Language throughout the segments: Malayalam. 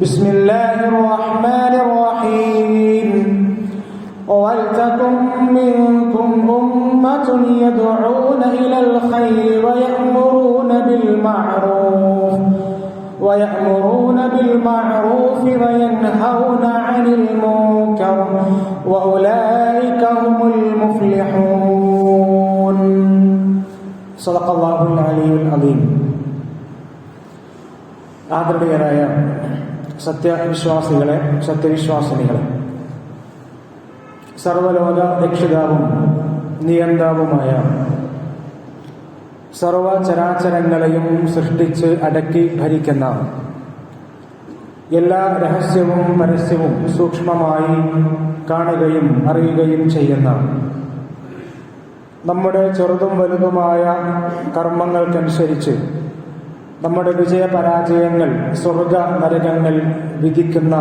بسم الله الرحمن الرحيم ولتكن منكم أمة يدعون إلى الخير ويأمرون بالمعروف وينهون عن المنكر وأولئك هم المفلحون صدق الله العلي العظيم. ആദരണീയരായ സത്യവിശ്വാസികളെ, സത്യവിശ്വാസിനികളെ, സർവലോക രക്ഷിതാവും നിയന്താവുമായ സർവചരാചരങ്ങളെയും സൃഷ്ടിച്ച് അടക്കി ഭരിക്കുന്ന, എല്ലാ രഹസ്യവും പരസ്യവും സൂക്ഷ്മമായി കാണുകയും അറിയുകയും ചെയ്യുന്ന, നമ്മുടെ ചെറുതും വലുതുമായ കർമ്മങ്ങൾക്കനുസരിച്ച് നമ്മുടെ വിജയപരാജയങ്ങൾ, സ്വർഗ നരകങ്ങൾ വിധിക്കുന്ന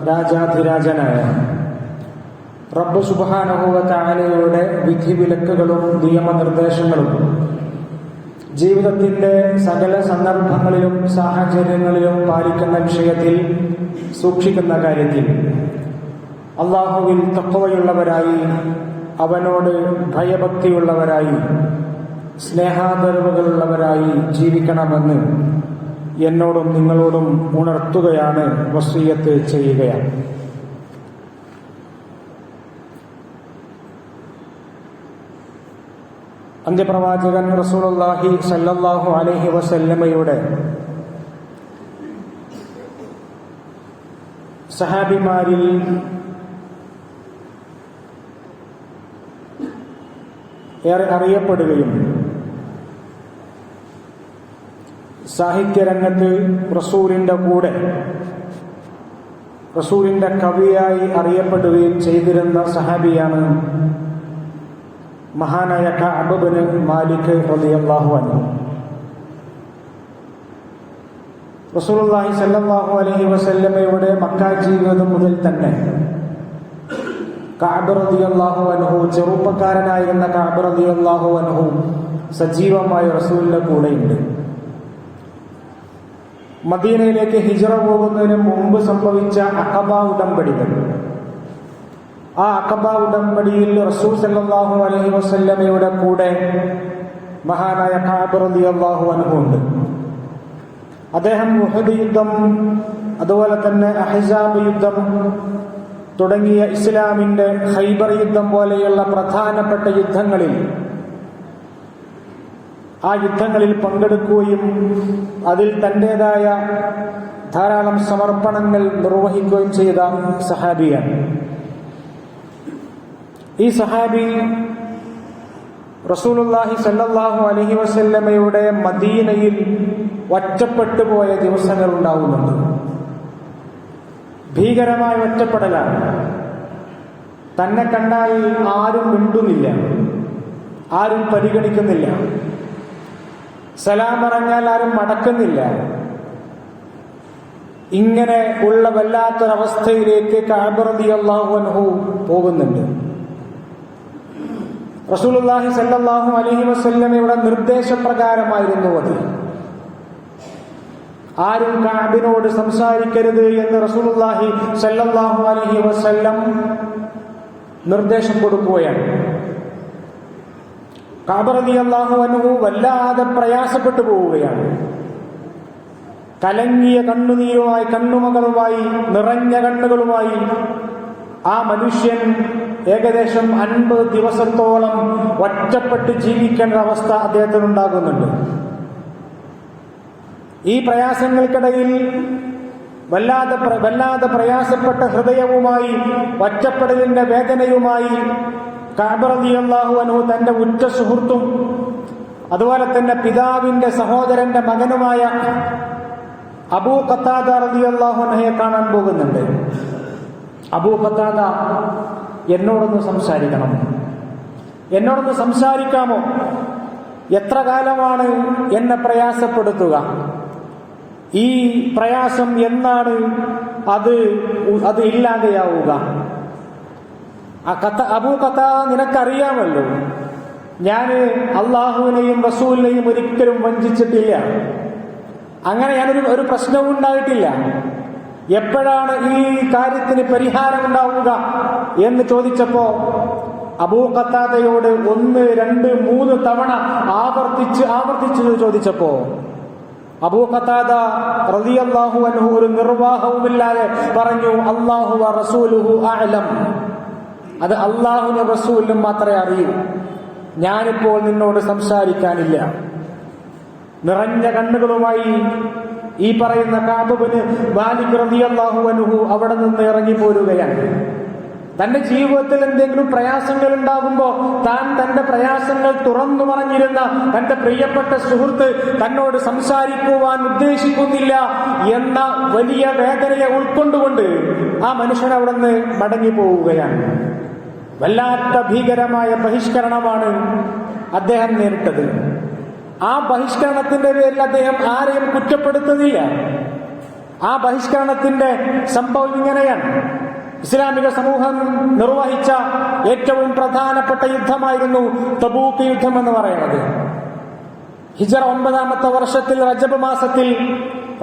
രാജാധിരാജനായ റബ്ബ് സുബ്ഹാനഹു വ തആലയുടെ വിധിവിലക്കുകളും നിയമനിർദ്ദേശങ്ങളും ജീവിതത്തിന്റെ സകല സന്ദർഭങ്ങളിലും സാഹചര്യങ്ങളിലും പാലിക്കുന്ന വിഷയത്തിൽ, സൂക്ഷിക്കുന്ന കാര്യത്തിൽ അല്ലാഹുവിൽ തഖ്വയുള്ളവരായി, അവനോട് ഭയഭക്തിയുള്ളവരായി, സ്നേഹാദരവുകളുള്ളവരായി ജീവിക്കണമെന്ന് എന്നോടും നിങ്ങളോടും ഉണർത്തുകയാണ്, വസിയ്യത്ത് ചെയ്യുകയാണ്. അന്ത്യപ്രവാചകൻ റസൂലുള്ളാഹി സ്വല്ലല്ലാഹു അലൈഹി വസല്ലമയുടെ സഹാബിമാരിൽ ഏറെ അറിയപ്പെടുകയും സാഹിത്യരംഗത്ത് റസൂലിന്റെ കൂടെ റസൂലിന്റെ കവിയായി അറിയപ്പെടുകയും ചെയ്തിരുന്ന സഹാബിയാണ് മഹാനായ കഅബ് ഇബ്നു മാലിക് റളിയല്ലാഹു അൻഹു. റസൂലുള്ളാഹി സ്വല്ലല്ലാഹു അലൈഹി വസല്ലമയുടെ മക്ക ജീവിതം മുതൽ തന്നെ കഅബ് റളിയല്ലാഹു അൻഹു, ചെറുപ്പക്കാരനായിരുന്ന കഅബ് റളിയല്ലാഹു അൻഹു സജീവമായ റസൂലിന്റെ കൂടെയുണ്ട്. മദീനയിലേക്ക് ഹിജ്റ പോകുന്നതിന് മുമ്പ് സംഭവിച്ച അഖബ ഉടമ്പടികൾ, ആ അഖബ ഉടമ്പടിയിൽ റസൂൽ സല്ലല്ലാഹു അലൈഹി വസല്ലമയുടെ കൂടെ മഹാനായ കഅബ് റളിയല്ലാഹു അൻഹു ഉണ്ട്. അദ്ദേഹം ഉഹദ് യുദ്ധം, അതുപോലെ തന്നെ അഹ്സാബ് യുദ്ധം തുടങ്ങിയ ഇസ്ലാമിന്റെ ഖൈബർ യുദ്ധം പോലെയുള്ള പ്രധാനപ്പെട്ട യുദ്ധങ്ങളിൽ, ആ യുദ്ധങ്ങളിൽ പങ്കെടുക്കുകയും അതിൽ തന്റേതായ ധാരാളം സമർപ്പണങ്ങൾ നിർവഹിക്കുകയും ചെയ്ത സഹാബിയാണ്. ഈ സഹാബി റസൂലുള്ളാഹി സ്വല്ലല്ലാഹു അലൈഹി വസല്ലമയുടെ മദീനയിൽ ഒറ്റപ്പെട്ടു പോയ ദിവസങ്ങൾ ഉണ്ടാവുന്നുണ്ട്. ഭീകരമായ ഒറ്റപ്പെടലാണ്. തന്നെ കണ്ടാൽ ആരും മിണ്ടുന്നില്ല, ആരും പരിഗണിക്കുന്നില്ല, സലാം പറഞ്ഞാൽ ആരും മടക്കുന്നില്ല. ഇങ്ങനെ ഉള്ള വല്ലാത്തൊരവസ്ഥയിലേക്ക് കഅബ് റളിയല്ലാഹു അൻഹു പോകുന്നുണ്ട്. റസൂലുള്ളാഹി സ്വല്ലല്ലാഹു അലൈഹി വസല്ലമയുടെ നിർദ്ദേശപ്രകാരമായിരുന്നു അത്. ആരും കഅബിനോട് സംസാരിക്കരുത് എന്ന് റസൂലുള്ളാഹി സ്വല്ലല്ലാഹു അലൈഹി വസല്ലം നിർദ്ദേശം കൊടുക്കുകയാണ്. കഅബ് റളിയല്ലാഹു അൻഹു വല്ലാതെ പ്രയാസപ്പെട്ടു പോവുകയാണ്. കലങ്ങിയ കണ്ണുനീരുമായി, കണ്ണുമകളുമായി, നിറഞ്ഞ കണ്ണുകളുമായി ആ മനുഷ്യൻ ഏകദേശം 50 ദിവസത്തോളം ഒറ്റപ്പെട്ട് ജീവിക്കേണ്ട അവസ്ഥ അദ്ദേഹത്തിനുണ്ടാകുന്നുണ്ട്. ഈ പ്രയാസങ്ങൾക്കിടയിൽ വല്ലാതെ പ്രയാസപ്പെട്ട ഹൃദയവുമായി, ഒറ്റപ്പെടലിന്റെ വേദനയുമായി കഅബ് റളിയല്ലാഹു അൻഹു തന്റെ ഉറ്റ സുഹൃത്തും അതുപോലെ തന്നെ പിതാവിന്റെ സഹോദരന്റെ മകനുമായ അബൂ ഖത്താദ റളിയല്ലാഹു അൻഹയെ കാണാൻ പോകുന്നുണ്ട്. അബൂ ഖത്താദ, എന്നോടൊന്ന് സംസാരിക്കണം, എന്നോടൊന്ന് സംസാരിക്കാമോ? എത്ര കാലമാണ് എന്നെ പ്രയാസപ്പെടുത്തുക? ഈ പ്രയാസം എന്നാണ് അത് ഇല്ലാതെയാവുക? അബൂ ഖത്താദ, നിനക്കറിയാമല്ലോ, ഞാൻ അള്ളാഹുവിനെയും റസൂലിനെയും ഒരിക്കലും വഞ്ചിച്ചിട്ടില്ല. അങ്ങനെ ഞാനൊരു പ്രശ്നവും ഉണ്ടായിട്ടില്ല. എപ്പോഴാണ് ഈ കാര്യത്തിന് പരിഹാരം ഉണ്ടാവുക എന്ന് ചോദിച്ചപ്പോ അബൂ ഖത്താദയോട് 1, 2, 3 തവണ ആവർത്തിച്ച് ചോദിച്ചപ്പോ അബൂ ഖത്താദ റളിയല്ലാഹു അൻഹു ഒരു നിർവാഹവുമില്ലാതെ പറഞ്ഞു, അല്ലാഹു വ റസൂലുഹു അഅലം. അത് അല്ലാഹുവിനും റസൂലിനും മാത്രമേ അറിയൂ. ഞാനിപ്പോൾ നിന്നോട് സംസാരിക്കാനില്ല. നിറഞ്ഞ കണ്ണുകളുമായി ഈ പറയുന്ന കഅബ് ഇബ്നു മാലിക് റളിയല്ലാഹു അൻഹു അവിടെ നിന്ന് ഇറങ്ങിപ്പോരുകയാണ്. തന്റെ ജീവിതത്തിൽ എന്തെങ്കിലും പ്രയാസങ്ങൾ ഉണ്ടാകുമ്പോ താൻ തന്റെ പ്രയാസങ്ങൾ തുറന്നു പറഞ്ഞിരുന്ന തന്റെ പ്രിയപ്പെട്ട സുഹൃത്ത് തന്നോട് സംസാരിക്കുവാൻ ഉദ്ദേശിക്കുന്നില്ല എന്ന വലിയ വേദനയെ ഉൾക്കൊണ്ടുകൊണ്ട് ആ മനുഷ്യൻ അവിടെ നിന്ന് മടങ്ങി പോവുകയാണ്. വല്ലാത്ത ഭീകരമായ ബഹിഷ്കരണമാണ് അദ്ദേഹം നേരിട്ടത്. ആ ബഹിഷ്കരണത്തിന്റെ പേരിൽ അദ്ദേഹം ആരെയും കുറ്റപ്പെടുത്തുന്നില്ല. ആ ബഹിഷ്കരണത്തിന്റെ സംഭവം ഇങ്ങനെയാണ്. ഇസ്ലാമിക സമൂഹം നിർവഹിച്ച ഏറ്റവും പ്രധാനപ്പെട്ട യുദ്ധമായിരുന്നു തബൂക്ക് യുദ്ധം എന്ന് പറയുന്നത്. ഹിജറ 9-ാമത്തെ വർഷത്തിൽ റജബ് മാസത്തിൽ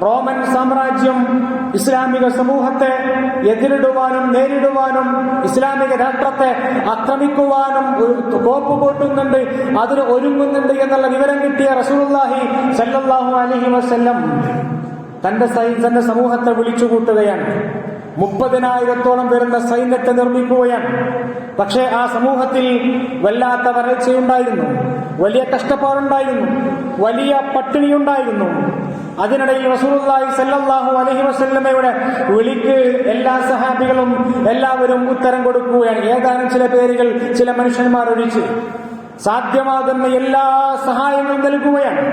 റോമൻ സാമ്രാജ്യം ഇസ്ലാമിക സമൂഹത്തെ എതിരിടുവാനും നേരിടുവാനും ഇസ്ലാമിക രാഷ്ട്രത്തെ ആക്രമിക്കുവാനും കോപ്പ് കൂട്ടുന്നുണ്ട്, അതിന് ഒരുങ്ങുന്നുണ്ട് എന്നുള്ള വിവരം കിട്ടിയ റസൂലുള്ളാഹി സല്ലല്ലാഹു അലൈഹി വസല്ലം തന്റെ സമൂഹത്തെ വിളിച്ചുകൂട്ടുകയാണ്. 30,000-ഓളം വരുന്ന സൈന്യത്തെ നിർമ്മിക്കുകയാണ്. പക്ഷേ ആ സമൂഹത്തിൽ വല്ലാത്ത വരൾച്ചയുണ്ടായിരുന്നു, വലിയ കഷ്ടപ്പാടുണ്ടായിരുന്നു, വലിയ പട്ടിണിയുണ്ടായിരുന്നു. അതിനിടയിൽ റസൂലുള്ളാഹി സല്ലല്ലാഹു അലൈഹി വസല്ലമയുടെ വിളിക്ക് എല്ലാ സഹാബികളും എല്ലാവരും ഉത്തരം കൊടുക്കുകയാണ്. ഏതാനും ചില പേരുകൾ ചില മനുഷ്യന്മാർ ഒഴിച്ച് സാധ്യമാകുന്ന എല്ലാ സഹായങ്ങളും നൽകുകയാണ്.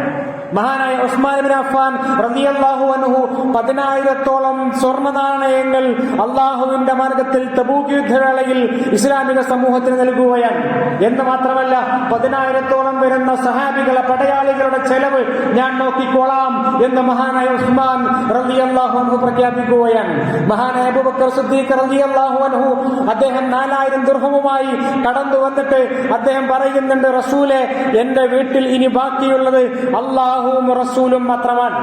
മഹാനായ ഉസ്മാൻ ഇബ്നു അഫ്ഫാൻ റളിയല്ലാഹു അൻഹു 10,000-ഓളം സ്വർണ്ണ നാണയങ്ങൾ അള്ളാഹുവിന്റെ മാർഗത്തിൽ തബൂക്ക് യുദ്ധവേളയിൽ ഇസ്ലാമിക സമൂഹത്തിന് നൽകുകയാണ്. എന്ന് മാത്രമല്ല 10,000-ഓളം വരുന്ന സഹാബികളെ പടയാളികളുടെ ചെലവ് ഞാൻ നോക്കിക്കോളാം എന്ന് മഹാനായ ഉസ്മാൻ റളിയല്ലാഹു അൻഹു പ്രഖ്യാപിക്കുകയാണ്. മഹാനായ അബൂബക്കർ സിദ്ദീഖ് റളിയല്ലാഹു അൻഹു അദ്ദേഹം 4,000 ദിർഹമുമായി കടന്നു വന്നിട്ട് അദ്ദേഹം പറയുന്നുണ്ട്, റസൂലെ, എന്റെ വീട്ടിൽ ഇനി ബാക്കിയുള്ളത് അള്ളാഹുവും റസൂലും മാത്രമാണ്.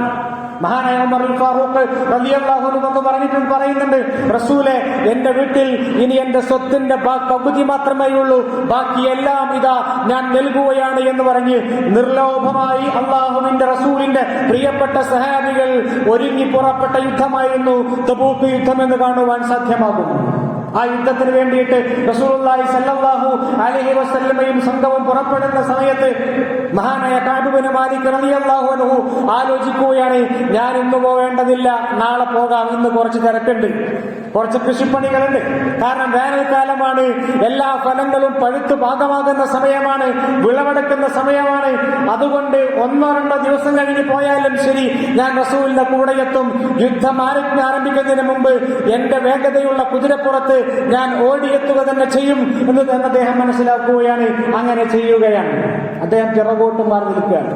മഹാനായ ഉമർ ഫാറൂഖ് റളിയല്ലാഹു അൻഹു പറയുന്നുണ്ട്, റസൂലെ, എന്റെ വീട്ടിൽ ഇനി എന്റെ സ്വത്തിന്റെ പകുതി മാത്രമേ ഉള്ളൂ, ബാക്കിയെല്ലാം ഇതാ ഞാൻ നൽകുകയാണ് എന്ന് പറഞ്ഞ് നിർലോഭമായി അള്ളാഹുവിന്റെ റസൂലിന്റെ പ്രിയപ്പെട്ട സഹാബികൾ ഒരുങ്ങി പുറപ്പെട്ട യുദ്ധമായിരുന്നു തബൂക്ക് യുദ്ധം എന്ന് കാണുവാൻ സാധ്യമാകും. ആ യുദ്ധത്തിന് വേണ്ടിയിട്ട് റസൂലുള്ളാഹി സല്ലല്ലാഹു അലൈഹി വസല്ലമയും സംഘവും പുറപ്പെടുന്ന സമയത്ത് മഹാനായ കഅബ് ഇബ്നു മാലിക് റളിയല്ലാഹു അൻഹു ആലോചിക്കുകയാണ്, ഞാൻ ഇന്ന് പോവേണ്ടതില്ല, നാളെ പോകാം, ഇന്ന് കുറച്ച് തിരക്കുണ്ട്, കുറച്ച് കൃഷിപ്പണികളുണ്ട്. കാരണം വേനൽക്കാലമാണ്, എല്ലാ ഫലങ്ങളും പഴുത്ത് പാകമാകുന്ന സമയമാണ്, വിളവെടുക്കുന്ന സമയമാണ്. അതുകൊണ്ട് 1-2 ദിവസം കഴിഞ്ഞ് പോയാലും ശരി, ഞാൻ റസൂലിന്റെ കൂടെ എത്തും. യുദ്ധം ആരംഭിക്കുന്നതിന് മുമ്പ് എന്റെ വേഗതയുള്ള കുതിരപ്പുറത്ത് ഞാൻ ഓടിയെത്തുക തന്നെ ചെയ്യും എന്ന് തന്നെ അദ്ദേഹം മനസ്സിലാക്കുകയാണ്. അങ്ങനെ ചെയ്യുകയാണ്. അദ്ദേഹം പിറകോട്ട് മാറി നിൽക്കുകയാണ്.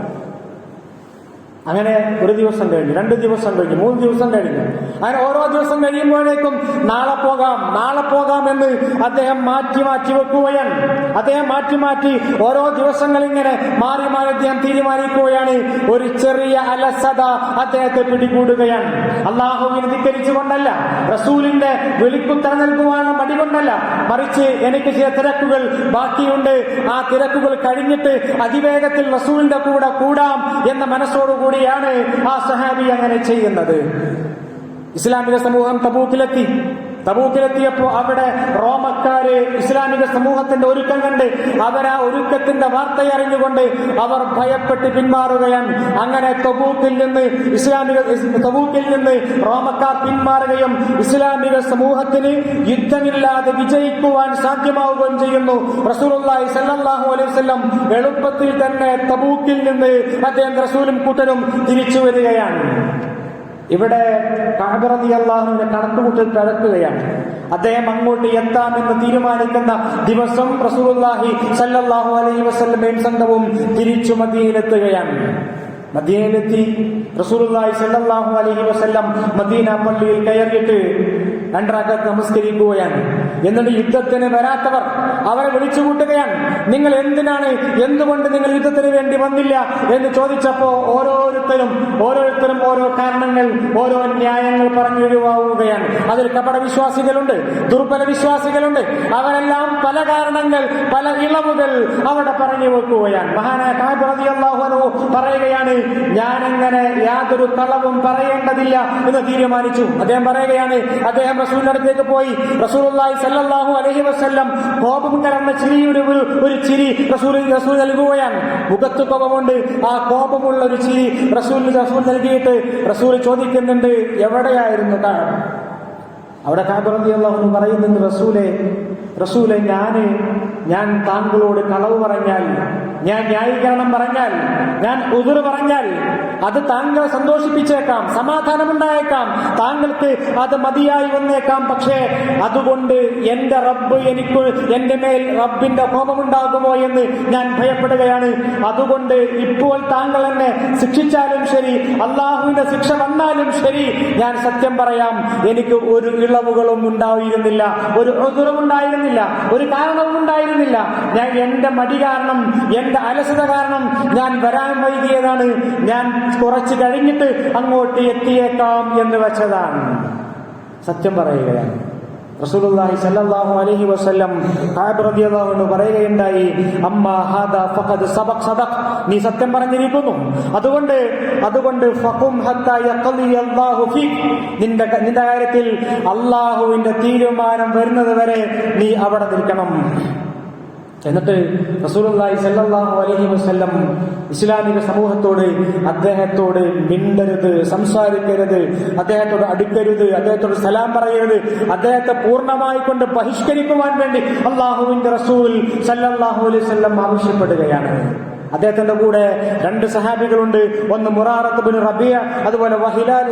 അങ്ങനെ 1 ദിവസം കഴിഞ്ഞു, 2 ദിവസം കഴിഞ്ഞു, 3 ദിവസം കഴിഞ്ഞു. അങ്ങനെ ഓരോ ദിവസം കഴിയുമ്പോഴേക്കും നാളെ പോകാം എന്ന് അദ്ദേഹം മാറ്റി വെക്കുകയാണ്. അദ്ദേഹം മാറ്റി ഓരോ ദിവസങ്ങളിങ്ങനെ മാറി അദ്ദേഹം തീരുമാനിക്കുകയാണ്. ഒരു ചെറിയ അലസത അദ്ദേഹത്തെ പിടികൂടുകയാണ്. അള്ളാഹുവിനെ ധിക്കരിച്ചുകൊണ്ടല്ല, റസൂലിന്റെ വിളിക്കുത്തരം നൽകുവാനുള്ള മടി കൊണ്ടല്ല, മറിച്ച് എനിക്ക് ചില തിരക്കുകൾ ബാക്കിയുണ്ട്, ആ തിരക്കുകൾ കഴിഞ്ഞിട്ട് അതിവേഗത്തിൽ റസൂലിന്റെ കൂടെ കൂടാം എന്ന മനസ്സോടുകൂടി ാണ് ആ സഹാബി അങ്ങനെ ചെയ്യുന്നത്. ഇസ്ലാമിക സമൂഹം തബൂക്കിലെത്തിയപ്പോ അവിടെ റോമക്കാര് ഇസ്ലാമിക സമൂഹത്തിന്റെ ഒരുക്കം കണ്ട് അവരാ ഒരുക്കത്തിന്റെ വാർത്തയറിഞ്ഞുകൊണ്ട് അവർ ഭയപ്പെട്ട് പിന്മാറുകയാണ്. അങ്ങനെ തബൂക്കിൽ നിന്ന് റോമക്കാർ പിന്മാറുകയും ഇസ്ലാമിക സമൂഹത്തിന് യുദ്ധമില്ലാതെ വിജയിക്കുവാൻ സാധ്യമാവുകയും ചെയ്യുന്നു. റസൂലുള്ളാഹി സ്വല്ലല്ലാഹു അലൈഹി വസല്ലം എളുപ്പത്തിൽ തന്നെ തബൂക്കിൽ നിന്ന് അദ്ദേഹം റസൂലും കൂട്ടരും തിരിച്ചു വരികയാണ്. ഇവിടെ കഅബ് റളിയല്ലാഹു അൻഹു കണക്കുകൂട്ടൽ നടക്കുകയാണ്. അദ്ദേഹം അങ്ങോട്ട് എത്താമെന്ന് തീരുമാനിക്കുന്ന ദിവസം റസൂലുള്ളാഹി സ്വല്ലല്ലാഹു അലൈഹി വസല്ലമയും സംഘവും തിരിച്ചു മദീനയിലെത്തുകയാണ്. മദീനയിലെത്തി റസൂലുള്ളാഹി സ്വല്ലല്ലാഹു അലൈഹി വസല്ലം മദീന പള്ളിയിൽ കയറിയിട്ട് 2 റക്അത്ത് നമസ്കരിക്കുകയാണ്. എന്നിട്ട് യുദ്ധത്തിന് വരാത്തവർ അവരെ വിളിച്ചു കൂട്ടുകയാണ്. നിങ്ങൾ എന്തുകൊണ്ട് നിങ്ങൾ യുദ്ധത്തിന് വേണ്ടി വന്നില്ല എന്ന് ചോദിച്ചപ്പോ ഓരോരുത്തരും ഓരോ കാരണങ്ങൾ, ഓരോ ന്യായങ്ങൾ പറഞ്ഞൊഴിവാവുകയാണ്. അതിൽ കപട വിശ്വാസികളുണ്ട്, ദുർബല വിശ്വാസികളുണ്ട്. അവരെല്ലാം പല കാരണങ്ങൾ, പല ഇളവുകൾ അവിടെ പറഞ്ഞു വെക്കുകയാണ്. മഹാനായ കഅബ് റളിയല്ലാഹു അൻഹു പറയുകയാണ്, ഞാനങ്ങനെ യാതൊരു കളവും പറയേണ്ടതില്ല എന്ന് തീരുമാനിച്ചു. അദ്ദേഹം പറയുകയാണ്, അദ്ദേഹം റസൂലിന്റെ അടുത്തേക്ക് പോയി. റസൂലുള്ളാഹി സ്വല്ലല്ലാഹു അലൈഹി വസല്ലം കോപം കലർന്ന ചിരിയുടെ ഒരു ചിരി റസൂൽ നൽകുകയാണ്. മുഖത്ത് കോപമുണ്ട്, ആ കോപമുള്ള ഒരു ചിരി റസൂൽ നൽകിയിട്ട് റസൂൽ ചോദിക്കുന്നുണ്ട്, എവിടെയായിരുന്നു കഅബ്? അവിടെ കഅബ് റളിയല്ലാഹു അൻഹു പറയുന്നുണ്ട്, റസൂലെ ഞാൻ താങ്കളോട് കളവ് പറഞ്ഞാൽ, ഞാൻ ന്യായീകരണം പറഞ്ഞാൽ, ഞാൻ ഉദ്ർ പറഞ്ഞാൽ അത് താങ്കളെ സന്തോഷിപ്പിച്ചേക്കാം, സമാധാനമുണ്ടായേക്കാം, താങ്കൾക്ക് അത് മതിയായി വന്നേക്കാം. പക്ഷേ അതുകൊണ്ട് എന്റെ റബ്ബ് എന്റെ മേൽ റബ്ബിന്റെ കോപമുണ്ടാകുമോ എന്ന് ഞാൻ ഭയപ്പെടുകയാണ്. അതുകൊണ്ട് ഇപ്പോൾ താങ്കൾ എന്നെ ശിക്ഷിച്ചാലും ശരി, അള്ളാഹുവിന്റെ ശിക്ഷ വന്നാലും ശരി, ഞാൻ സത്യം പറയാം, എനിക്ക് ഒരു ഇളവുകളും ഉണ്ടായിരുന്നില്ല, ഒരു ഉദ്റും ഉണ്ടായിരുന്നില്ല, ഒരു കാരണവും ഉണ്ടായിരുന്നില്ല. ഞാൻ എന്റെ മടി കാരണം, എന്റെ അലസത കാരണം ഞാൻ വരാൻ വൈകിയതാണ്. ഞാൻ കുറച്ച് കഴിഞ്ഞിട്ട് അങ്ങോട്ട് എത്തിയേക്കാം എന്ന് വെച്ചതാണ്. സത്യം പറയുകയാണ്. റസൂലുള്ളാഹി സ്വല്ലല്ലാഹു അലൈഹി വസല്ലം കഅബ് റളിയല്ലാഹു അൻഹു പറയുകയുണ്ടായി, അമ്മാ ഹാദാ ഫഖദ് സദഖ്, നീ സത്യം പറഞ്ഞിരിക്കുന്നു. അതുകൊണ്ട് ഫഖും ഹത്താ യഖ്ളിയല്ലാഹു ഫീക്, നിന്റെ കാര്യത്തിൽ അല്ലാഹുവിന്റെ തീരുമാനം വരുന്നത് വരെ നീ അവിടെ നിൽക്കണം. എന്നിട്ട് റസൂലുള്ളാഹി സ്വല്ലല്ലാഹു അലൈഹി വസല്ലം ഇസ്ലാമിക സമൂഹത്തോട് അദ്ദേഹത്തോട് മിണ്ടരുത്, സംസാരിക്കരുത്, അദ്ദേഹത്തോട് അടുക്കരുത്, അദ്ദേഹത്തോട് സലാം പറയരുത്, അദ്ദേഹത്തെ പൂർണ്ണമായി കൊണ്ട് ബഹിഷ്കരിക്കുവാൻ വേണ്ടി അല്ലാഹുവിന്റെ റസൂൽ സ്വല്ലല്ലാഹു അലൈഹി വസല്ലം ആവശ്യപ്പെടുകയാണ്. അദ്ദേഹത്തിന്റെ കൂടെ 2 സഹാബികളുണ്ട്. ഒന്ന് മുറാറത്ത് ബിൻ റബിയ, അതുപോലെ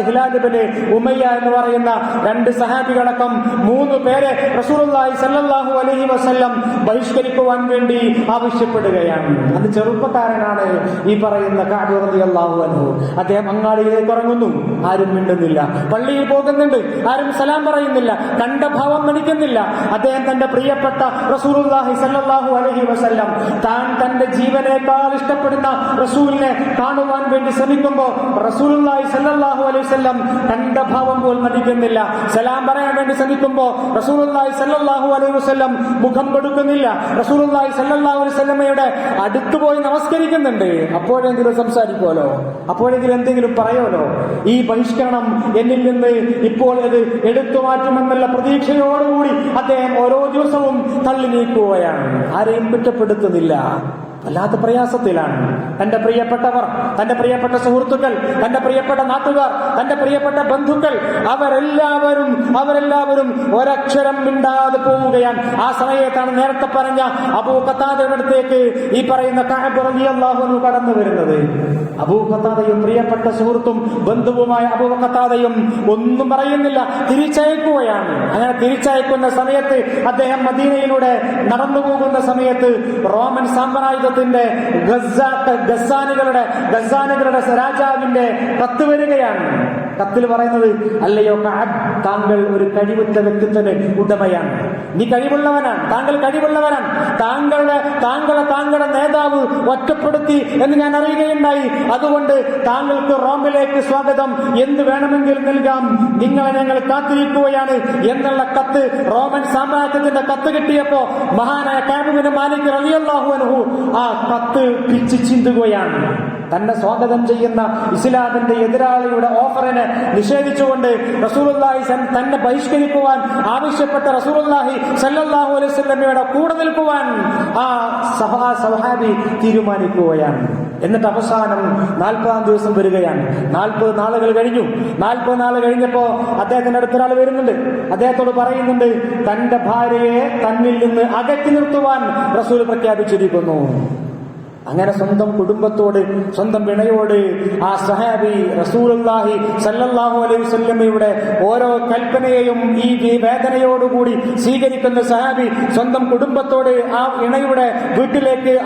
ഹിലാൽ ബിൻ ഉമയ്യ എന്ന് പറയുന്ന 2 സഹാബികളടക്കം 3 പേരെ റസൂലുള്ളാഹി സ്വല്ലല്ലാഹു അലൈഹി വസല്ലം ബഹിഷ്കരിക്കുവാൻ വേണ്ടി ആവശ്യപ്പെടുകയാണ്. അത് ചെറുപ്പക്കാരനാണ് ഈ പറയുന്ന കഅബ് റളിയല്ലാഹു അൻഹു. അദ്ദേഹം അങ്ങാടിയിലേക്ക് ഇറങ്ങുന്നു, ആരും മിണ്ടുന്നില്ല. പള്ളിയിൽ പോകുന്നുണ്ട്, ആരും സലാം പറയുന്നില്ല, കണ്ട ഭാവം നടിക്കുന്നില്ല. അദ്ദേഹം തന്റെ പ്രിയപ്പെട്ട റസൂലുള്ളാഹി സ്വല്ലല്ലാഹു അലൈഹി വസല്ലം, താൻ തന്റെ ജീവനേക്കാൾ ഇഷ്ടപ്പെടുന്ന റസൂലിനെ കാണുവാൻ വേണ്ടി ശ്രമിക്കുമ്പോൾ റസൂലുള്ളാഹി സ്വല്ലല്ലാഹു അലൈഹി വസല്ലം കണ്ട ഭാവം പോലും നടിക്കുന്നില്ല. സലാം പറയാൻ വേണ്ടി ശ്രമിക്കുമ്പോൾ റസൂലുള്ളാഹി സ്വല്ലല്ലാഹു അലൈഹി വസല്ലം മുഖം കൊടുക്കുന്നില്ല. റസൂലുള്ളാഹി സ്വല്ലല്ലാഹു അലൈഹി വസല്ലമയുടെ അടുത്ത് പോയി നമസ്കരിക്കുന്നുണ്ട്. അപ്പോഴെങ്കിലും സംസാരിക്കുമല്ലോ, അപ്പോഴെങ്കിലും എന്തെങ്കിലും പറയുമല്ലോ. ഈ ബഹിഷ്കരണം എന്നിൽ നിന്ന് ഇപ്പോൾ അത് എടുത്തു മാറ്റുമെന്നുള്ള പ്രതീക്ഷയോടുകൂടി അദ്ദേഹം ഓരോ ദിവസവും തള്ളി നീക്കുകയാണ്. ആരെയും കുറ്റപ്പെടുത്തുന്നില്ല. വല്ലാത്ത പ്രയാസത്തിലാണ്. തന്റെ പ്രിയപ്പെട്ടവർ, തന്റെ പ്രിയപ്പെട്ട സുഹൃത്തുക്കൾ, തന്റെ പ്രിയപ്പെട്ട നാട്ടുകാർ, തന്റെ പ്രിയപ്പെട്ട ബന്ധുക്കൾ അവരെല്ലാവരും ഒരക്ഷരം മിണ്ടാതെ പോവുകയാണ്. ആ സമയത്താണ് നേരത്തെ പറഞ്ഞ അബൂ ഖത്താദയുടെ അടുത്തേക്ക് ഈ പറയുന്ന കഅബ് റളിയല്ലാഹു അൻഹു കടന്നു വരുന്നത്. അബൂ ഖത്താദയും പ്രിയപ്പെട്ട സുഹൃത്തും ബന്ധുവുമായ അബൂ ഖത്താദയും ഒന്നും പറയുന്നില്ല, തിരിച്ചയക്കുകയാണ്. അങ്ങനെ തിരിച്ചയക്കുന്ന സമയത്ത് അദ്ദേഹം മദീനയിലൂടെ നടന്നു പോകുന്ന സമയത്ത് റോമൻ സാമ്രാജ്യത്തിന്റെ ഗസാനുകളുടെ രാജാവിന്റെ കത്ത് വരികയാണ്. കത്തിൽ പറയുന്നത്, അല്ലയോ കഅബ്, താങ്കൾ ഒരു കഴിവുറ്റ വ്യക്തിത്വത്തിന് ഉടമയാണ്, നീ കഴിവുള്ളവനാണ്, താങ്കൾ കഴിവുള്ളവനാണ്, താങ്കളുടെ നേതാവ് ഒറ്റപ്പെടുത്തി എന്ന് ഞാൻ അറിയുകയുണ്ടായി. അതുകൊണ്ട് താങ്കൾക്ക് റോമിലേക്ക് സ്വാഗതം, എന്ത് വേണമെങ്കിലും നൽകാം, നിങ്ങളെ ഞങ്ങൾ കാത്തിരിക്കുകയാണ് എന്നുള്ള കത്ത്, റോമൻ സാമ്രാജ്യത്തിന്റെ കത്ത് കിട്ടിയപ്പോ മഹാനായ കഅബ് ബിൻ മാലിക് റളിയല്ലാഹു അൻഹു ആ കത്ത് പിച്ച് ചിന്തുകയാണ്. തന്നെ സ്വാഗതം ചെയ്യുന്ന ഇസ്ലാമിന്റെ എതിരാളിയുടെ ഓഫറിനെ നിഷേധിച്ചുകൊണ്ട് റസൂലുള്ളാഹി തന്നെ ബഹിഷ്കരിക്കുവാൻ ആവശ്യപ്പെട്ട റസൂലുള്ളാഹി സ്വല്ലല്ലാഹു അലൈഹി വസല്ലമയുടെ കൂടെ നിൽക്കുവാൻ ആ സഹാബി തീരുമാനിക്കുകയാണ്. എന്നിട്ട് അവസാനം 40-ാം ദിവസം വരികയാണ്. 40 നാളുകൾ കഴിഞ്ഞു. 40 നാൾ കഴിഞ്ഞപ്പോ അദ്ദേഹത്തിന്റെ അടുത്തൊരാൾ വരുന്നുണ്ട്. അദ്ദേഹത്തോട് പറയുന്നുണ്ട്, തന്റെ ഭാര്യയെ തന്നിൽ നിന്ന് അകറ്റി നിർത്തുവാൻ റസൂൽ പ്രഖ്യാപിച്ചിരിക്കുന്നു. അങ്ങനെ സ്വന്തം കുടുംബത്തോട്, സ്വന്തം വിണയോട് ആ സഹാബി റസൂലുള്ളാഹി സ്വല്ലല്ലാഹു അലൈഹി വസല്ലമയുടെ ഓരോ കൽപ്പനയെയും ഈ വേദനയോടുകൂടി സ്വീകരിക്കുന്ന സഹാബി സ്വന്തം കുടുംബത്തോട് ആ ഇണയുടെ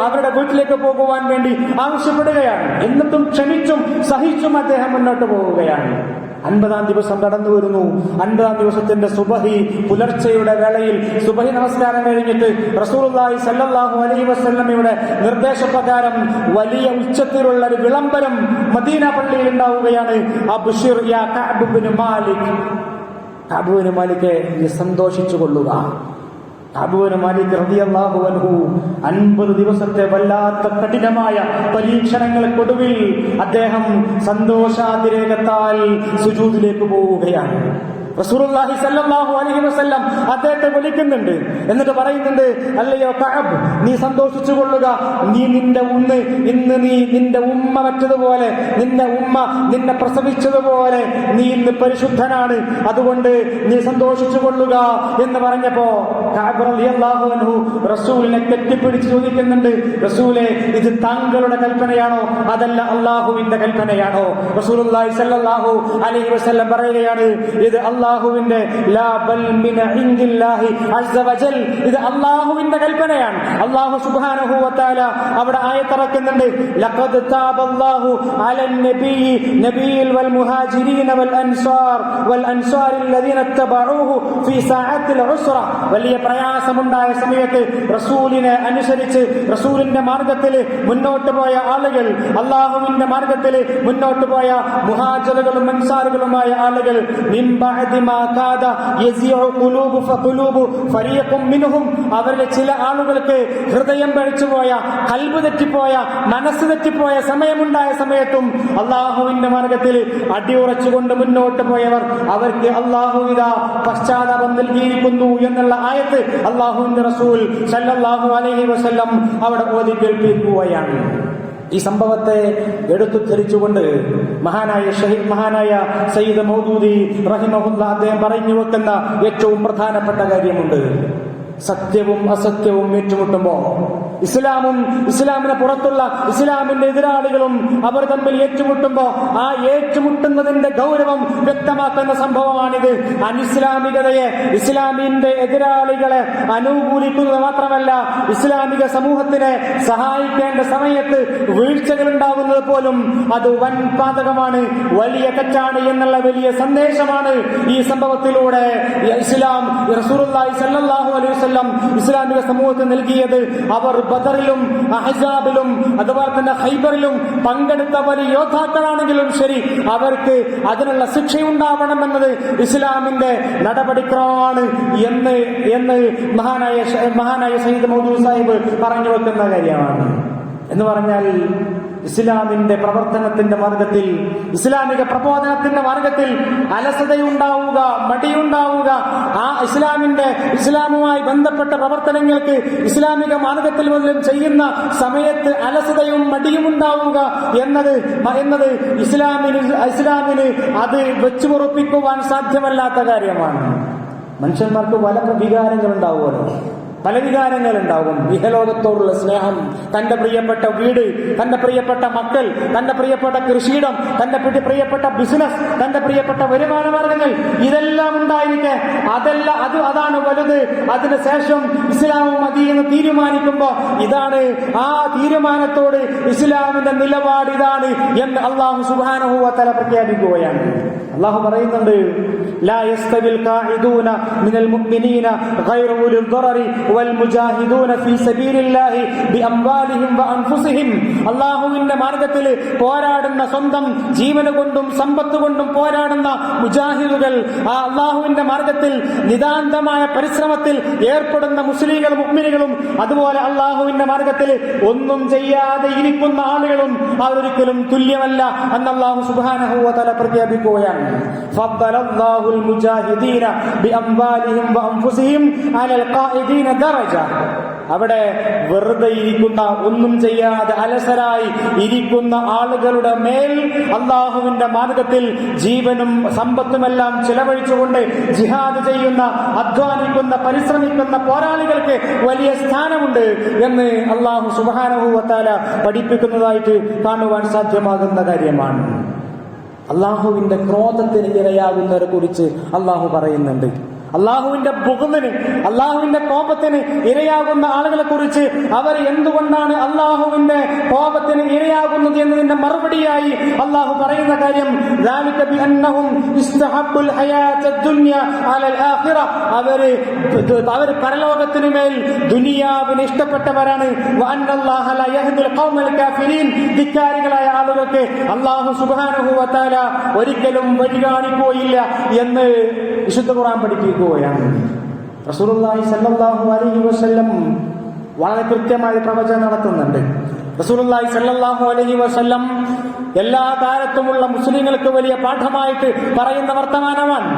അവരുടെ വീട്ടിലേക്ക് പോകുവാൻ വേണ്ടി ആവശ്യപ്പെടുകയാണ്. എന്നിട്ടും ക്ഷമിച്ചും സഹിച്ചും അദ്ദേഹം മുന്നോട്ട് പോവുകയാണ്. 50-ാം ദിവസം കടന്നു വരുന്നു. 50-ാം ദിവസത്തിന്റെ സുബഹി പുലർച്ചെയുടെ വേളയിൽ സുബഹി നമസ്കാരം കഴിഞ്ഞിട്ട് റസൂലുള്ളാഹി സ്വല്ലല്ലാഹു അലൈഹി വസല്ലമയുടെ നിർദ്ദേശപ്രകാരം വലിയ ഉച്ചത്തിലുള്ള ഒരു വിളംബരം മദീന പള്ളിയിൽ ഉണ്ടാവുകയാണ്. അബ്ശിർ യാ കഅബ് ഇബ്നു മാലിക്, കഅബ് ഇബ്നു മാലിക് നീ സന്തോഷിച്ചു കൊള്ളുക. കഅബ് ഇബ്നു മാലിക് റളിയല്ലാഹു അൻഹു 50 ദിവസത്തെ വല്ലാത്ത കഠിനമായ പരീക്ഷണങ്ങൾക്കൊടുവിൽ അദ്ദേഹം സന്തോഷാതിരേകത്താൽ സുജൂദിലേക്ക് പോവുകയാണ്. റസൂലുള്ളാഹി സ്വല്ലല്ലാഹു അലൈഹി വസല്ലം അദ്ദേഹത്തെ വിളിക്കുന്നുണ്ട്. എന്നിട്ട് പറയുന്നുണ്ട്, അല്ലയോ കഅബ്, നീ സന്തോഷിച്ചു കൊള്ളുക. നീ നിന്റെ ഉമ്മ മറ്റതുപോലെ, നിന്റെ ഉമ്മ നിന്നെ പ്രസവിച്ചതുപോലെ നീ ഇന്ന് പരിശുദ്ധനാണ്. അതുകൊണ്ട് നീ സന്തോഷിച്ചു കൊള്ളുക എന്ന് പറഞ്ഞപ്പോ കഅബ് റളിയല്ലാഹു അൻഹു റസൂലിനെ കെട്ടിപ്പിടിച്ച് ചോദിക്കുന്നുണ്ട്, റസൂലേ, ഇത് താങ്കളുടെ കൽപ്പനയാണോ അതല്ല അള്ളാഹുവിന്റെ കൽപ്പനയാണോ? റസൂലുള്ളാഹി സ്വല്ലല്ലാഹു അലൈഹി വസല്ലം പറയുകയാണ്, ഇത് അല്ലാഹുവിന്റെ ലാ ബൽ മിൻ ഇൻദില്ലാഹി അസ്സ വജൽ, ഇത് അല്ലാഹുവിന്റെ കൽപ്പനയാണ്. അല്ലാഹു സുബ്ഹാനഹു വ തആല അവിടെ ആയത്തിറക്കുന്നുണ്ട്, ലഖദ് താബല്ലാഹു അലൻ നബിയിൽ വൽ മുഹാജിരീന വൽ അൻസാരില്ലദീന തബഊഹു ഫീ സഅത്തിൽ ഉസ്റ. വലിയ പ്രയാസമുണ്ടായ സമയത്ത് റസൂലിനെ അനുസരിച്ച് റസൂലിന്റെ മാർഗത്തിൽ മുന്നോട്ട് പോയ ആളുകൾ, അല്ലാഹുവിന്റെ മാർഗത്തിൽ മുന്നോട്ട് പോയ മുഹാജിറുകളും അൻസാറുകളുമായ ആളുകൾ, മിൻ ബഅദി മാ കാദ യസിഉ ഖുലൂബു ഫരീഖും മിൻഹും, അവരിലെ ചില ആളുകൾക്ക് ഹൃദയം പഴിച്ചുപോയ, ഖൽബ് തെറ്റിപ്പോയ, മനസ്സ് തെറ്റിപ്പോയ സമയമുണ്ടായ സമയത്തും അള്ളാഹുവിന്റെ മാർഗത്തിൽ അടിയുറച്ചുകൊണ്ട് മുന്നോട്ട് പോയവർ, അവർക്ക് അള്ളാഹു ഇതാ പശ്ചാത്താപം നൽകിയിരിക്കുന്നു എന്നുള്ള ആയത്ത് അള്ളാഹുവിന്റെ റസൂൽ സല്ലല്ലാഹു അലൈഹി വസല്ലം അവിടെ ഓതി കേൾപ്പിക്കുകയാണ്. ഈ സംഭവത്തെ എടുത്തുദ്ധരിച്ചുകൊണ്ട് മഹാനായ സയ്യിദ് മൗദൂദി റഹിമഹുല്ലാഹ് അദ്ദേഹം പറഞ്ഞു വെക്കുന്ന ഏറ്റവും പ്രധാനപ്പെട്ട കാര്യമുണ്ട്. സത്യവും അസത്യവും ഏറ്റുമുട്ടുമ്പോ ഇസ്ലാമിന് പുറത്തുള്ള ഇസ്ലാമിന്റെ എതിരാളികളും അവർ തമ്മിൽ ഏറ്റുമുട്ടുമ്പോ ആ ഏറ്റുമുട്ടുന്നതിന്റെ ഗൗരവം വ്യക്തമാക്കുന്ന സംഭവമാണിത്. അനിസ്ലാമികതയെ, ഇസ്ലാമിന്റെ എതിരാളികളെ അനുകൂലിക്കുന്നത് മാത്രമല്ല, ഇസ്ലാമിക സമൂഹത്തിനെ സഹായിക്കേണ്ട സമയത്ത് വീഴ്ചകൾ ഉണ്ടാവുന്നത് പോലും അത് വൻ പാതകമാണ്, വലിയ തെറ്റാണ് എന്നുള്ള വലിയ സന്ദേശമാണ് ഈ സംഭവത്തിലൂടെ ഇസ്ലാം റസൂലുള്ളാഹി സ്വല്ലല്ലാഹു അലൈഹി വസല്ലം ഇസ്ലാമിക സമൂഹത്തിന് നൽകിയത്. അവർ ബദറിലും അഹ്സാബിലും അതുപോലെ തന്നെ ഖൈബറിലും പങ്കെടുത്ത വലിയ യോദ്ധാക്കളാണെങ്കിലും ശരി, അവർക്ക് അതിനുള്ള ശിക്ഷയുണ്ടാവണമെന്നത് ഇസ്ലാമിന്റെ നടപടിക്രമമാണ് എന്ന് മഹാനായ സയ്യിദ് മൗദൂദി സാഹിബ് പറഞ്ഞു വെക്കുന്ന കാര്യമാണ്. എന്ന് പറഞ്ഞാൽ ഇസ്ലാമിന്റെ പ്രവർത്തനത്തിന്റെ മാർഗത്തിൽ, ഇസ്ലാമിക പ്രബോധനത്തിന്റെ മാർഗത്തിൽ അലസതയുണ്ടാവുക, മടിയുണ്ടാവുക, ആ ഇസ്ലാമുമായി ബന്ധപ്പെട്ട പ്രവർത്തനങ്ങൾക്ക് ഇസ്ലാമിക മാർഗത്തിൽ പോലും ചെയ്യുന്ന സമയത്ത് അലസതയും മടിയും ഉണ്ടാവുക എന്നത് ഇസ്ലാമിന് അത് വെച്ചുപുറപ്പിക്കുവാൻ സാധ്യമല്ലാത്ത കാര്യമാണ്. മനുഷ്യന്മാർക്ക് പല വികാരങ്ങൾ ഉണ്ടാവുമല്ലോ, പല വികാരങ്ങളുണ്ടാവും. ഇഹലോകത്തോടുള്ള സ്നേഹം, തന്റെ പ്രിയപ്പെട്ട വീട്, തന്റെ പ്രിയപ്പെട്ട മക്കൾ, തന്റെ പ്രിയപ്പെട്ട കൃഷിയിടം, തന്റെ പ്രിയപ്പെട്ട ബിസിനസ്, തന്റെ പ്രിയപ്പെട്ട വരുമാന മാർഗങ്ങൾ, ഇതെല്ലാം ഉണ്ടായിരിക്കെ അതാണ് വലുത്. അതിനുശേഷം ഇസ്ലാമും മദീനയും തീരുമാനിക്കുമ്പോ ഇതാണ്, ആ തീരുമാനത്തോട് ഇസ്ലാമിന്റെ നിലപാട് ഇതാണ് എന്ന് അല്ലാഹു സുബ്ഹാനഹു വ തആല പ്രഖ്യാപിക്കുകയാണ്. അല്ലാഹു പറയുന്നുണ്ട്, ലാ യസ്തവിൽ ഖാഇദൂന മിനൽ മുഅ്മിനീന ഗൈറു ഉലിൽ ദറരി വൽ മുജാഹിദൂന ഫീ സബീലില്ലാഹി ബിഅംവാലിഹിം വഅൻഫുസിഹിം. അല്ലാഹുവിന്റെ മാർഗത്തിൽ പോരാടുന്ന, സ്വന്തം ജീവന കൊണ്ടും സമ്പത്ത് കൊണ്ടും പോരാടുന്ന മുജാഹിദുകൾ, ആ അല്ലാഹുവിന്റെ മാർഗത്തിൽ നിതാന്തമായ പരിശ്രമത്തിൽ ഏർപ്പെടുന്ന മുസ്ലിങ്ങളും മുഅ്മിനുകളും, അതുപോലെ അല്ലാഹുവിന്റെ മാർഗത്തിൽ ഒന്നും ചെയ്യാതെ ഇരിക്കുന്ന ആളുകളും അവരൊരിക്കലും തുല്യമല്ല എന്ന് അല്ലാഹു സുബ്ഹാനഹു വ തആല പ്രഖ്യാപിക്കുകയാണ്. ഫദ്ദലല്ലാഹുൽ മുജാഹിദീന ബിഅംവാലിഹിം വഅൻഫുസിഹിം അലൽ ഖാഇദീന ദറജ. അവിടെ വെറുതെ ഇരിക്കുന്ന, ഒന്നും ചെയ്യാതെ അലസരായി ഇരിക്കുന്ന ആളുകളുടെ മേൽ അള്ളാഹുവിന്റെ മാർഗത്തിൽ ജീവനും സമ്പത്തുമെല്ലാം ചിലവഴിച്ചുകൊണ്ട് ജിഹാദ് ചെയ്യുന്ന, അധ്വാനിക്കുന്ന, പരിശ്രമിക്കുന്ന പോരാളികൾക്ക് വലിയ സ്ഥാനമുണ്ട് എന്ന് അള്ളാഹു സുബ്ഹാനഹു വ തആല പഠിപ്പിക്കുന്നതായിട്ട് കാണുവാൻ സാധ്യമാകുന്ന കാര്യമാണ്. അള്ളാഹുവിന്റെ ക്രോധത്തിന് ഇരയാകുന്നവരെ കുറിച്ച് അള്ളാഹു പറയുന്നുണ്ട്. അള്ളാഹുവിന്റെ ബുഗ്ദിന്, അള്ളാഹുവിന്റെ കോപത്തിന് ഇരയാകുന്ന ആളുകളെ കുറിച്ച് അവർ എന്തുകൊണ്ടാണ് അള്ളാഹുവിന്റെ കോപത്തിന് ഇരയാകുന്നത് എന്നതിന്റെ മറുപടിയായി അള്ളാഹു പറയുന്ന കാര്യം അവർ പരലോകത്തിനു മേൽ ദുനിയാവിന് ഇഷ്ടപ്പെട്ടവരാണ്. ധിക്കാരികളായ ആളുകൾക്ക് അള്ളാഹു സുബ്ഹാനഹു വ തആല ഒരിക്കലും വഴി കാണിക്കുകയില്ല എന്ന് വിശുദ്ധ ഖുർആൻ പഠിപ്പിക്കുകയാണ്. റസൂലുള്ളാഹി സ്വല്ലല്ലാഹു അലൈഹി വസല്ലം വളരെ കൃത്യമായി പ്രവചനം നടത്തുന്നുണ്ട്. റസൂലുള്ളാഹി സ്വല്ലല്ലാഹു അലൈഹി വസല്ലം എല്ലാ കാലത്തുമുള്ള മുസ്ലിങ്ങൾക്ക് വലിയ പാഠമായിട്ട് പറയുന്ന വർത്തമാനമാണ്.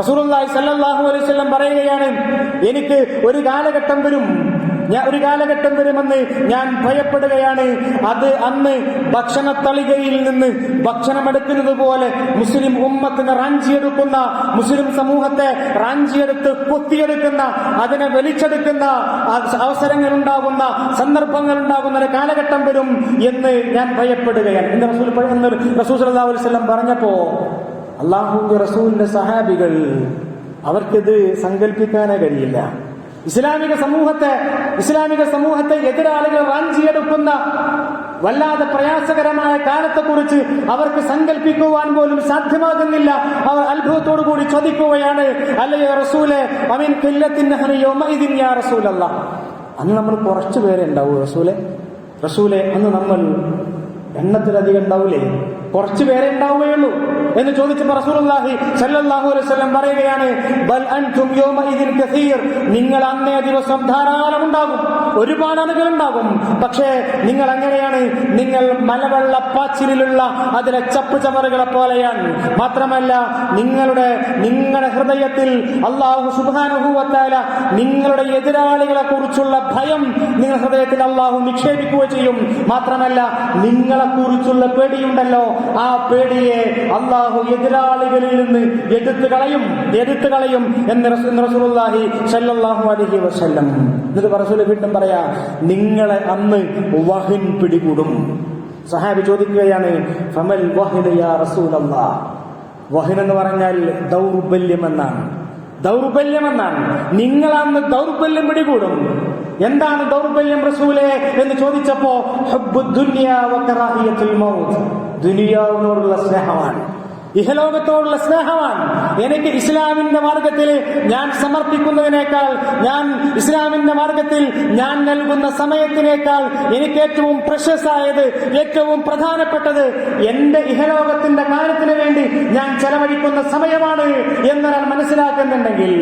റസൂലുള്ളാഹി സ്വല്ലല്ലാഹു അലൈഹി വസല്ലം പറയുകയാണ്, എനിക്ക് ഒരു കാലഘട്ടം വരുമെന്ന് ഞാൻ ഭയപ്പെടുകയാണ്. അത് അന്ന് ഭക്ഷണത്തളികയിൽ നിന്ന് ഭക്ഷണമെടുക്കുന്നത് പോലെ മുസ്ലിം ഉമ്മത്തിനെ റാഞ്ചിയെടുക്കുന്ന, മുസ്ലിം സമൂഹത്തെ റാഞ്ചിയെടുത്ത് കൊത്തിയെടുക്കുന്ന, അതിനെ വലിച്ചെടുക്കുന്ന അവസരങ്ങളുണ്ടാകുന്ന, സന്ദർഭങ്ങളുണ്ടാകുന്ന ഒരു കാലഘട്ടം വരും എന്ന് ഞാൻ ഭയപ്പെടുകയാണ് എന്ന് റസൂൽ സല്ലല്ലാഹു അലൈഹി വസല്ലം പറഞ്ഞപ്പോ അല്ലാഹുവിന്റെ റസൂലിന്റെ സഹാബികൾ അവർക്കിത് സങ്കല്പിക്കാനേ കഴിയില്ല. ഇസ്ലാമിക സമൂഹത്തെ എതിരാളികൾ റാഞ്ചിയെടുക്കുന്ന വല്ലാതെ പ്രയാസകരമായ കാലത്തെക്കുറിച്ച് അവർക്ക് സങ്കല്പിക്കുവാൻ പോലും സാധ്യമാകുന്നില്ല. അവർ അത്ഭുതത്തോടു കൂടി ചോദിക്കുകയാണ്, അല്ലയോ റസൂലെ, അമിൻ ഖില്ലത്തിൻ നഹ്രി യൗമഇദിൻ യാ റസൂലല്ലാഹ്, അന്ന് നമ്മൾ കുറച്ചു പേരെ ഉണ്ടാവൂ റസൂലെ, അന്ന് നമ്മൾ എണ്ണത്തിലധികം ഉണ്ടാവൂലേ, കുറച്ചു പേരെ ഉണ്ടാവുകയുള്ളൂ എന്ന് ചോദിച്ചപ്പോൾ റസൂലുള്ളാഹി സ്വല്ലല്ലാഹു അലൈഹി വസല്ലം പറയുകയാണ്, ബൽ അൻതും യൗമഇദിൻ കസീർ, നിങ്ങൾ അന്നേ ദിവസം ധാരാളം ഉണ്ടാകും, ഒരുപാട് ആളുകൾ ഉണ്ടാകും. പക്ഷേ നിങ്ങൾ എങ്ങനെയാണ്? നിങ്ങൾ മലവെള്ളപ്പാച്ചിലുള്ള അതിലെ ചപ്പ് ചവറുകളെ പോലെയാണ്. മാത്രമല്ല നിങ്ങളുടെ ഹൃദയത്തിൽ അല്ലാഹു സുബ്ഹാനഹു വ തആല നിങ്ങളുടെ എതിരാളികളെ കുറിച്ചുള്ള ഭയം നിങ്ങളുടെ ഹൃദയത്തിൽ അല്ലാഹു നിക്ഷേപിക്കുക ചെയ്യും. മാത്രമല്ല നിങ്ങളെ കുറിച്ചുള്ള പേടിയുണ്ടല്ലോ, ആ പേടിയെ അല്ലാഹു എതിരാളികളിൽ നിന്ന് എടുത്തു കളയും എന്ന് റസൂലുള്ളാഹി സ്വല്ലല്ലാഹു അലൈഹി വസല്ലം. എന്നിട്ട് റസൂൽ വീണ്ടും പറയാ, നിങ്ങളെ അന്ന് വഹൻ പിടികൂടും. സഹാബി ചോദിക്കുകയാണ്, ഫമൽ വഹൻ യാ റസൂലല്ലാഹ്. വഹൻ എന്ന് പറഞ്ഞാൽ ദൗർബല്യമെന്നാണ്. നിങ്ങളന്ന് ദൗർബല്യം പിടികൂടും. എന്താണ് ദൗർബല്യം റസൂലേ എന്ന് ചോദിച്ചപ്പോ ഹുബ്ബുദ് ദുനിയാ വ കറാഹിയത്തുൽ മൗത്ത്, ദുനിയാവിനോടുള്ള സ്നേഹമാണ്, ഇഹലോകത്തോടുള്ള സ്നേഹമാണ്. എനിക്ക് ഇസ്ലാമിന്റെ മാർഗത്തിൽ ഞാൻ സമർപ്പിക്കുന്നതിനേക്കാൾ, ഞാൻ ഇസ്ലാമിന്റെ മാർഗത്തിൽ ഞാൻ നൽകുന്ന സമയത്തിനേക്കാൾ എനിക്ക് ഏറ്റവും പ്രഷ്യസ് ആയത്, ഏറ്റവും പ്രധാനപ്പെട്ടത് എന്റെ ഇഹലോകത്തിന്റെ കാര്യത്തിന് വേണ്ടി ഞാൻ ചെലവഴിക്കുന്ന സമയമാണ് എന്നൊരാൾ മനസ്സിലാക്കുന്നുണ്ടെങ്കിൽ,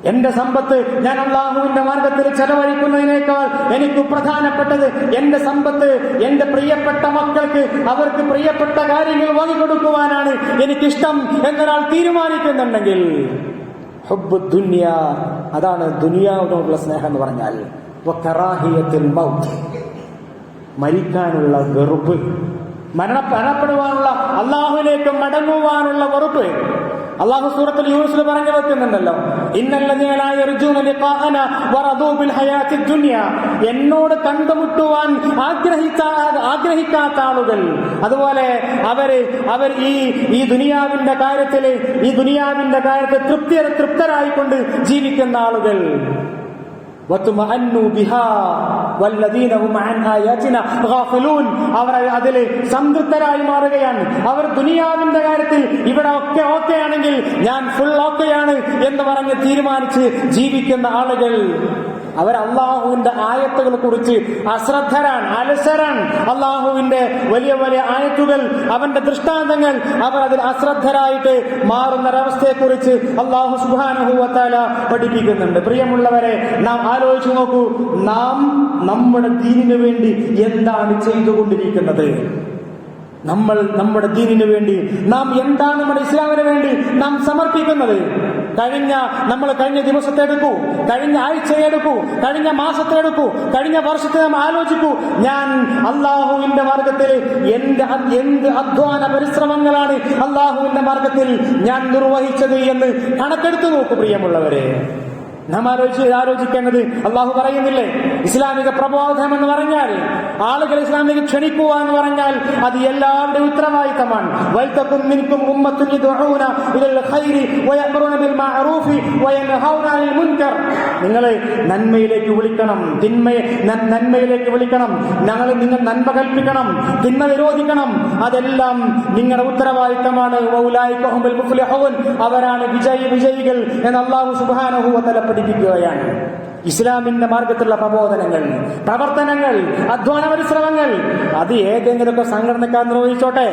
എന്റെ സമ്പത്ത് ഞാൻ അള്ളാഹുവിന്റെ മാർഗത്തിൽ ചെലവഴിക്കുന്നതിനേക്കാൾ എനിക്ക് പ്രധാനപ്പെട്ടത് എന്റെ സമ്പത്ത് എന്റെ പ്രിയപ്പെട്ട മക്കൾക്ക് അവർക്ക് പ്രിയപ്പെട്ട കാര്യങ്ങൾ വാങ്ങിക്കൊടുക്കുവാനാണ് എനിക്കിഷ്ടം എന്നൊരാൾ തീരുമാനിക്കുന്നുണ്ടെങ്കിൽ, ഹുബ്ബുദ് ദുനിയ, അതാണ് ദുനിയാവിനോടുള്ള സ്നേഹം എന്ന് പറഞ്ഞാൽ. വകറാഹിയത്തുൽ മൗത്ത്, മരിക്കാനുള്ള വെറുപ്പ്, മരണപ്പെടുവാനുള്ള, അള്ളാഹുവിലേക്ക് മടങ്ങുവാനുള്ള വെറുപ്പ്. അള്ളാഹു സൂറത്തുൽ യൂനുസിൽ പറഞ്ഞു വെക്കുന്നുണ്ടല്ലോ, ഇന്നല്ലദീന ലാ യർജൂന ലിഖാഅനാ വറദൂ ബിൽ ഹയാത്തിദ് ദുനിയ, എന്നോട് കണ്ടുമുട്ടുവാൻ ആഗ്രഹിക്കാത്ത ആളുകൾ, അതുപോലെ അവർ ഈ ദുനിയാവിന്റെ കാര്യത്തിൽ തൃപ്തരായിക്കൊണ്ട് ജീവിക്കുന്ന ആളുകൾ. അവർ അതിൽ സംതൃപ്തരായി മാറുകയാണ്. അവർ ദുനിയാവിന്റെ കാര്യത്തിൽ ഇവിടെ ഒക്കെ ഓക്കെയാണെങ്കിൽ ഞാൻ ഫുൾ ഓക്കെയാണ് എന്ന് പറഞ്ഞ് തീരുമാനിച്ച് ജീവിക്കുന്ന ആളുകൾ. അവർ അള്ളാഹുവിന്റെ ആയത്തുകളെ കുറിച്ച് അശ്രദ്ധരാണ്, അലസരാണ്. അള്ളാഹുവിന്റെ വലിയ വലിയ ആയത്തുകൾ, അവന്റെ ദൃഷ്ടാന്തങ്ങൾ, അവർ അതിൽ അശ്രദ്ധരായിട്ട് മാറുന്നൊരവസ്ഥയെക്കുറിച്ച് അള്ളാഹു സുബ്ഹാനഹു വ തആല പഠിപ്പിക്കുന്നുണ്ട്. പ്രിയമുള്ളവരെ, നാം ആലോചിച്ചു നോക്കൂ, നാം നമ്മുടെ ദീനിനു വേണ്ടി എന്താണ് ചെയ്തുകൊണ്ടിരിക്കുന്നത്? നമ്മുടെ ദീനിനു വേണ്ടി നാം എന്താണ്, നമ്മുടെ ഇസ്ലാമിന് വേണ്ടി നാം സമർപ്പിക്കുന്നത്? കഴിഞ്ഞ ദിവസത്തെ എടുക്കൂ, കഴിഞ്ഞ ആഴ്ചയെ എടുക്കൂ, കഴിഞ്ഞ മാസത്തെ എടുക്കൂ, കഴിഞ്ഞ വർഷത്തെ നാം ആലോചിക്കൂ. ഞാൻ അള്ളാഹുവിന്റെ മാർഗത്തിൽ എന്ത് അധ്വാന പരിശ്രമങ്ങളാണ് അള്ളാഹുവിന്റെ മാർഗത്തിൽ ഞാൻ നിർവഹിച്ചത് എന്ന് കണക്കെടുത്തു നോക്കൂ. പ്രിയമുള്ളവരെ, നാം ആലോചിക്കേണ്ടത്, അള്ളാഹു പറയുന്നില്ലേ, ഇസ്ലാമിക പ്രബോധനം എന്ന് പറഞ്ഞാൽ, ആളുകൾ ഇസ്ലാമിലേക്ക് ക്ഷണിക്കുക എന്ന് പറഞ്ഞാൽ അത് എല്ലാവരുടെയും ഉത്തരവാദിത്തമാണ്. വൽതകും മിൻകും ഉമ്മത്തുൻ യദ്ഊന ഇലൽ ഖൈരി വയഅ്മുറൂന ബിൽ മഅറൂഫി വയൻഹൗന അനിൽ മുൻകർ. നിങ്ങൾ നന്മയിലേക്ക് വിളിക്കണം, നന്മയിലേക്ക് വിളിക്കണം, നിങ്ങൾ നന്മ കൽപ്പിക്കണം, തിന്മ വിരോധിക്കണം. അതെല്ലാം നിങ്ങളുടെ ഉത്തരവാദിത്തമാണ്. വൗലായിക ഹുമുൽ മുഫ്ലിഹൂൻ, അവരാണ് വിജയികൾ എന്ന് അല്ലാഹു സുബ്ഹാനഹു വ തആല പഠിപ്പിക്കുകയാണ്. ഇസ്ലാമിന്റെ മാർഗത്തിലുള്ള പ്രബോധനങ്ങൾ, പ്രവർത്തനങ്ങൾ, അധ്വാന പരിശ്രമങ്ങൾ അത് ഏതെങ്കിലുമൊക്കെ സംഘടനക്കാർ നിർവഹിച്ചോട്ടെ,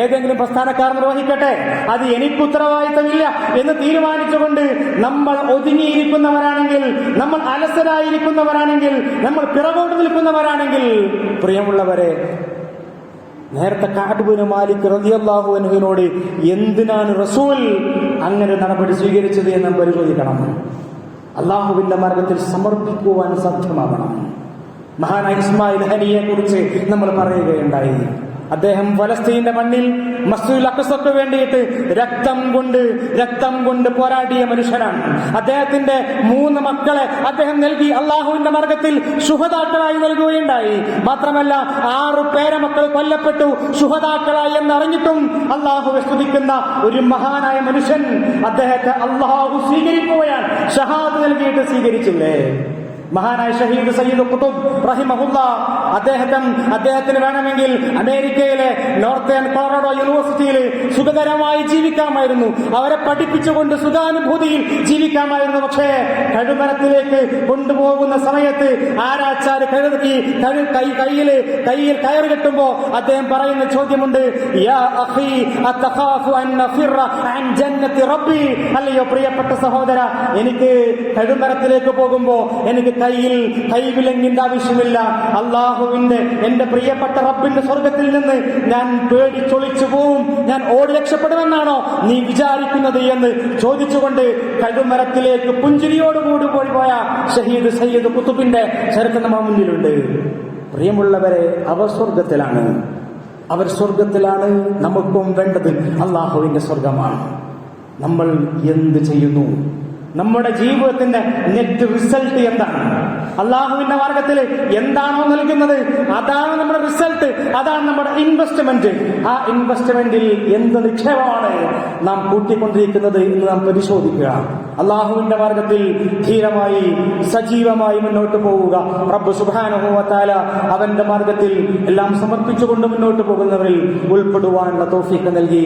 ഏതെങ്കിലും പ്രസ്ഥാനക്കാർ നിർവഹിക്കട്ടെ, അത് എനിക്ക് ഉത്തരവാദിത്തമില്ല എന്ന് തീരുമാനിച്ചുകൊണ്ട് നമ്മൾ ഒതുങ്ങിയിരിക്കുന്നവരാണെങ്കിൽ, നമ്മൾ അലസരായിരിക്കുന്നവരാണെങ്കിൽ, നമ്മൾ പിറകോട്ട് നിൽക്കുന്നവരാണെങ്കിൽ, പ്രിയമുള്ളവരെ, നേരത്തെ കഅബ് ബിൻ മാലിക് റളിയല്ലാഹു അൻഹുവിനോട് എന്തിനാണ് റസൂൽ അങ്ങനെ നടപടി സ്വീകരിച്ചത് എന്ന് നാം പരിശോധിക്കണം. അള്ളാഹുവിന്റെ മാർഗത്തിൽ സമർപ്പിക്കുവാൻ സാധ്യമാകണം. മഹാനായ ഇസ്മായിൽ ഹനിയെ കുറിച്ച് നമ്മൾ പറയുകയുണ്ടായി. അദ്ദേഹം ഫലസ്തീന്റെ മണ്ണിൽ മസ്ജിദുൽ അഖ്സക്ക് വേണ്ടിയിട്ട് രക്തം കൊണ്ട് പോരാടിയ മനുഷ്യനാണ്. അദ്ദേഹത്തിന്റെ 3 മക്കളെ അദ്ദേഹം നൽകി അള്ളാഹുവിന്റെ മാർഗത്തിൽ ശുഹദാക്കളായി നൽകുകയുണ്ടായി. മാത്രമല്ല 6 പേരമക്കൾ കൊല്ലപ്പെട്ടു ശുഹദാക്കളായി എന്നറിഞ്ഞിട്ടും അള്ളാഹുവെ സ്തുതിക്കുന്ന ഒരു മഹാനായ മനുഷ്യൻ, അദ്ദേഹത്തെ അള്ളാഹു സ്വീകരിക്കുകയാണ്. ഷഹാദ് നൽകിയിട്ട് സ്വീകരിച്ചില്ലേ? മഹാനായ ഷഹീദ് സയ്യിദ് ഖുതുബ് റഹിമഹുല്ലാ, അദ്ദേഹത്തിന് വേണമെങ്കിൽ അമേരിക്കയിലെ നോർത്തേൺ കൊളറാഡോ യൂണിവേഴ്സിറ്റിയിൽ സുഖകരമായി ജീവിക്കാമായിരുന്നു, അവരെ പഠിപ്പിച്ചുകൊണ്ട് സുഖാനുഭൂതിയിൽ ജീവിക്കാമായിരുന്നു. പക്ഷേ കഴുമരത്തിലേക്ക് കൊണ്ടുപോകുന്ന സമയത്ത് ആരാച്ചാര് കയ്യിൽ കയറ് കെട്ടുമ്പോ അദ്ദേഹം പറയുന്ന ചോദ്യമുണ്ട്, യാ അഖീ അതഖാഫു അൻ നഫിറ അൻ ജന്നത്തി റബ്ബി. അല്ലയോ പ്രിയപ്പെട്ട സഹോദര, എനിക്ക് കഴുമരത്തിലേക്ക് പോകുമ്പോ എനിക്ക് കൈവിലങ്ങിന്റെ ആവശ്യമില്ല. അള്ളാഹുവിന്റെ, എന്റെ പ്രിയപ്പെട്ട റബ്ബിന്റെ സ്വർഗത്തിൽ നിന്ന് ഞാൻ പേടിച്ചൊളിച്ചു പോവും, ഞാൻ ഓടി രക്ഷപ്പെടുമെന്നാണോ നീ വിചാരിക്കുന്നത് എന്ന് ചോദിച്ചുകൊണ്ട് കഴുമരത്തിലേക്ക് പുഞ്ചിരിയോടുകൂടി പോയ ഷഹീദ് സയ്യിദ് ഖുതുബിന്റെ ചരിത്രം നമ്മുടെ മുന്നിലുണ്ട്. പ്രിയമുള്ളവരെ, അവർ സ്വർഗത്തിലാണ്. നമുക്കും വേണ്ടത് അള്ളാഹുവിന്റെ സ്വർഗമാണ്. നമ്മൾ എന്ത് ചെയ്യുന്നു? നമ്മുടെ ജീവിതത്തിന്റെ നെറ്റ് റിസൾട്ട് എന്താണ്? അള്ളാഹുവിന്റെ മാർഗത്തിൽ എന്താണോ നൽകുന്നത് അതാണ് നമ്മുടെ റിസൾട്ട്, അതാണ് നമ്മുടെ ഇൻവെസ്റ്റ്മെന്റ്. ആ ഇൻവെസ്റ്റ്മെന്റിൽ എന്ത് നിക്ഷേപമാണ് നാം കൂട്ടിക്കൊണ്ടിരിക്കുന്നത് എന്ന് നാം പരിശോധിക്കുക. അള്ളാഹുവിന്റെ മാർഗത്തിൽ ധീരമായി സജീവമായി മുന്നോട്ട് പോവുക. റബ്ബ് സുബ്ഹാനഹു വ തആല അവന്റെ മാർഗത്തിൽ എല്ലാം സമർപ്പിച്ചുകൊണ്ട് മുന്നോട്ട് പോകുന്നവരിൽ ഉൾപ്പെടുവാനുള്ള തൗഫീഖ് നൽകി